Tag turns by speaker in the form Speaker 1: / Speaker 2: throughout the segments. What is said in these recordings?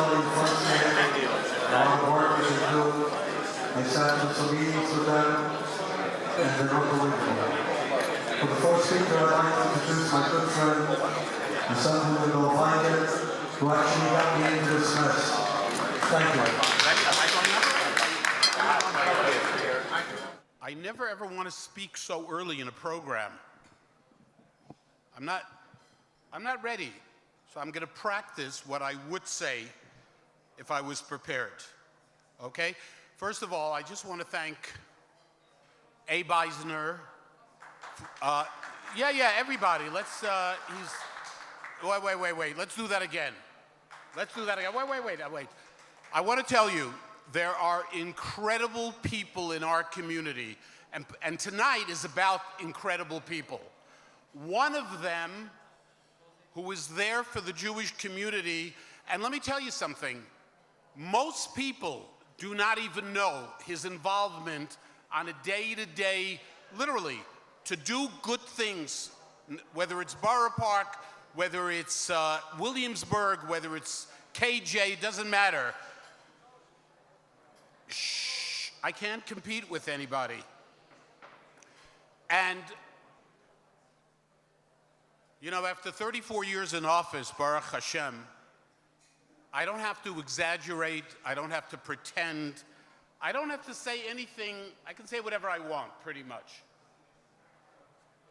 Speaker 1: colleagues once again, a lot of work that they do. I sat in some meetings with them, and they're unbelievable. For the first speaker, I'd like to introduce my good friend, and someone who will find it, who actually got me into this mess. Thank you.
Speaker 2: I never ever want to speak so early in a program. I'm not ready, so I'm going to practice what I would say if I was prepared. Okay? First of all, I just want to thank Abe Eisner. Everybody. Let's. Wait. Let's do that again. Wait. I want to tell you, there are incredible people in our community, and tonight is about incredible people. One of them who was there for the Jewish community, and let me tell you something, most people do not even know his involvement on a day-to-day, literally, to do good things, whether it's Borough Park, whether it's Williamsburg, whether it's KJ, doesn't matter. Shh, I can't compete with anybody. And, you know, after 34 years in office, Baruch Hashem, I don't have to exaggerate, I don't have to pretend, I don't have to say anything, I can say whatever I want, pretty much.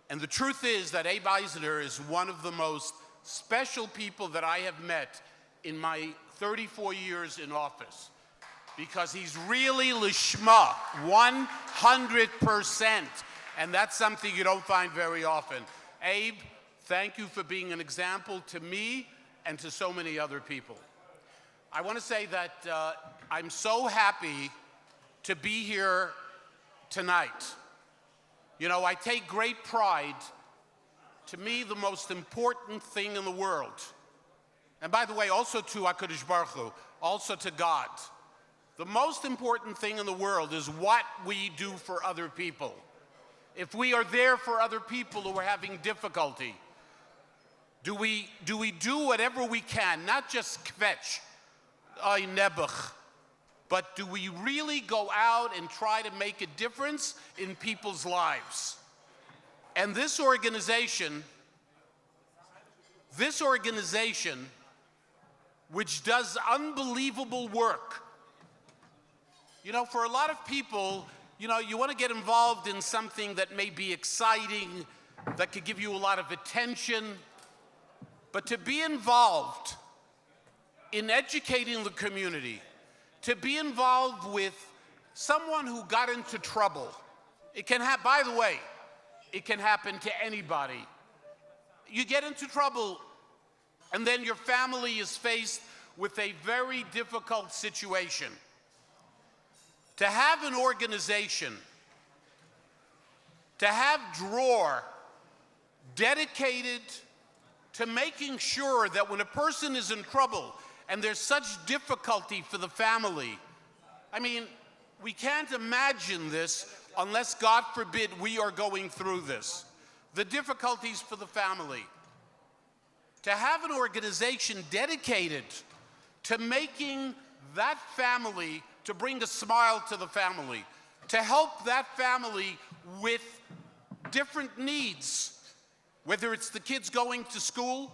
Speaker 2: And the truth is that Abe Eisner is one of the most special people that I have met in my 34 years in office, because he's really lishma, 100%, and that's something you don't find very often. Abe, thank you for being an example to me and to so many other people. I want to say that I'm so happy to be here tonight. You know, I take great pride. To me, the most important thing in the world, and by the way, also to HaKadosh Baruch Hu, also to God, the most important thing in the world is what we do for other people. If we are there for other people who are having difficulty, do we do whatever we can, not just kvetch, ay nebuch, but do we really go out and try to make a difference in people's lives? And this organization, which does unbelievable work, you know, for a lot of people, you know, you want to get involved in something that may be exciting, that could give you a lot of attention, but to be involved in educating the community, to be involved with someone who got into trouble. It can happen, by the way, it can happen to anybody. You get into trouble, and then your family is faced with a very difficult situation. To have an organization, to have DROR dedicated to making sure that when a person is in trouble and there's such difficulty for the family, I mean, we can't imagine this unless, God forbid, we are going through this. The difficulties for the family. To have an organization dedicated to making that family, to bring a smile to the family, to help that family with different needs, whether it's the kids going to school,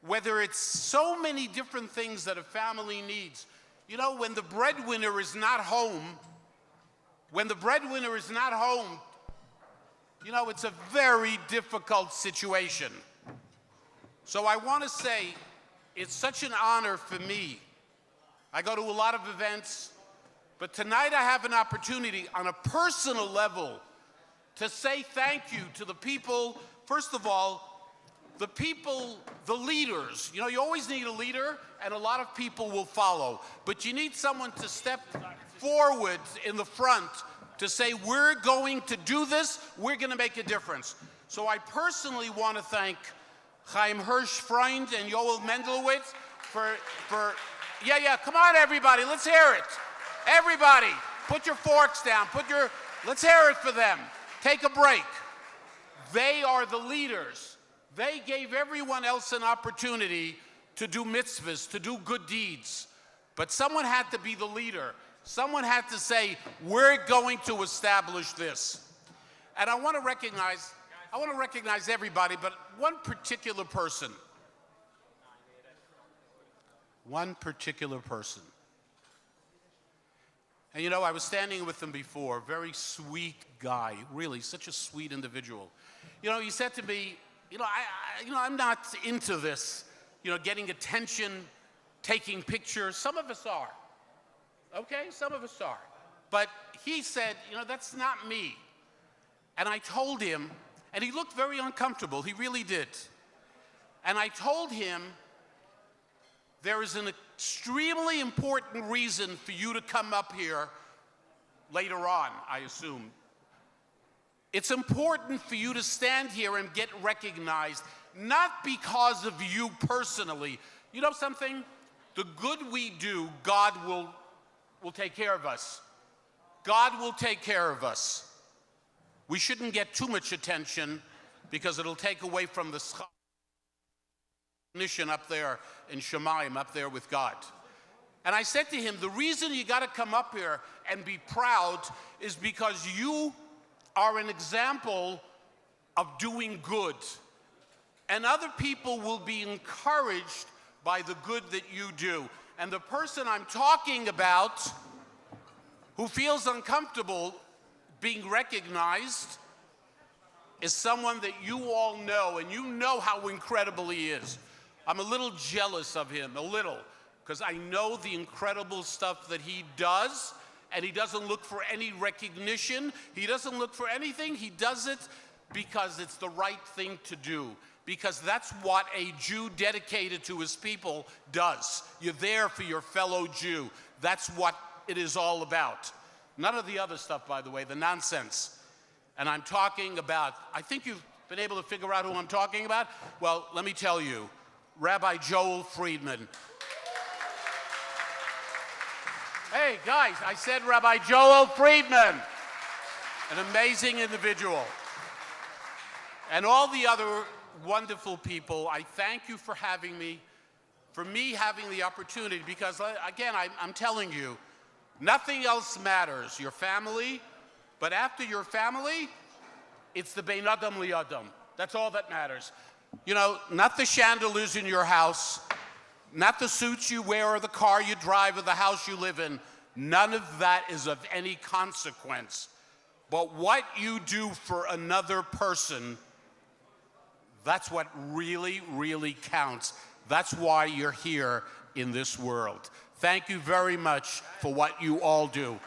Speaker 2: whether it's so many different things that a family needs. You know, when the breadwinner is not home, you know, it's a very difficult situation. So I want to say, it's such an honor for me. I go to a lot of events, but tonight I have an opportunity on a personal level to say thank you to the people, first of all, the people, the leaders. You know, you always need a leader, and a lot of people will follow. But you need someone to step forward in the front to say, we're going to do this, we're going to make a difference. So I personally want to thank Chaim Hirsch-Freund and Yoel Mendelowitz for come on everybody, let's hear it. Everybody, put your forks down, let's hear it for them. Take a break. They are the leaders. They gave everyone else an opportunity to do mitzvahs, to do good deeds. But someone had to be the leader. Someone had to say, we're going to establish this. And I want to recognize everybody, but one particular person. One particular person. And you know, I was standing with him before, very sweet guy, really, such a sweet individual. You know, he said to me, I'm not into this, getting attention, taking pictures. Some of us are, okay? Some of us are. But he said, that's not me. And I told him, and he looked very uncomfortable, he really did. And I told him, there is an extremely important reason for you to come up here later on, I assume. It's important for you to stand here and get recognized, not because of you personally. You know something? The good we do, God will take care of us. God will take care of us. We shouldn't get too much attention because it'll take away from the recognition up there in Shemayim, up there with God. And I said to him, the reason you got to come up here and be proud is because you are an example of doing good. And other people will be encouraged by the good that you do. And the person I'm talking about who feels uncomfortable being recognized is someone that you all know, and you know how incredible he is. I'm a little jealous of him, a little, because I know the incredible stuff that he does, and he doesn't look for any recognition. He doesn't look for anything. He does it because it's the right thing to do, because that's what a Jew dedicated to his people does. You're there for your fellow Jew. That's what it is all about. None of the other stuff, by the way, the nonsense. And I'm talking about, I think you've been able to figure out who I'm talking about? Well, let me tell you, Rabbi Joel Friedman. Hey, guys, I said Rabbi Joel Friedman, an amazing individual. And all the other wonderful people, I thank you for having me, for me having the opportunity, because, again, I'm telling you, nothing else matters. Your family, but after your family, it's the Bein Adam Li Adam. That's all that matters. Not the chandeliers in your house, not the suits you wear or the car you drive or the house you live in. None of that is of any consequence. But what you do for another person, that's what really, really counts. That's why you're here in this world. Thank you very much for what you all do.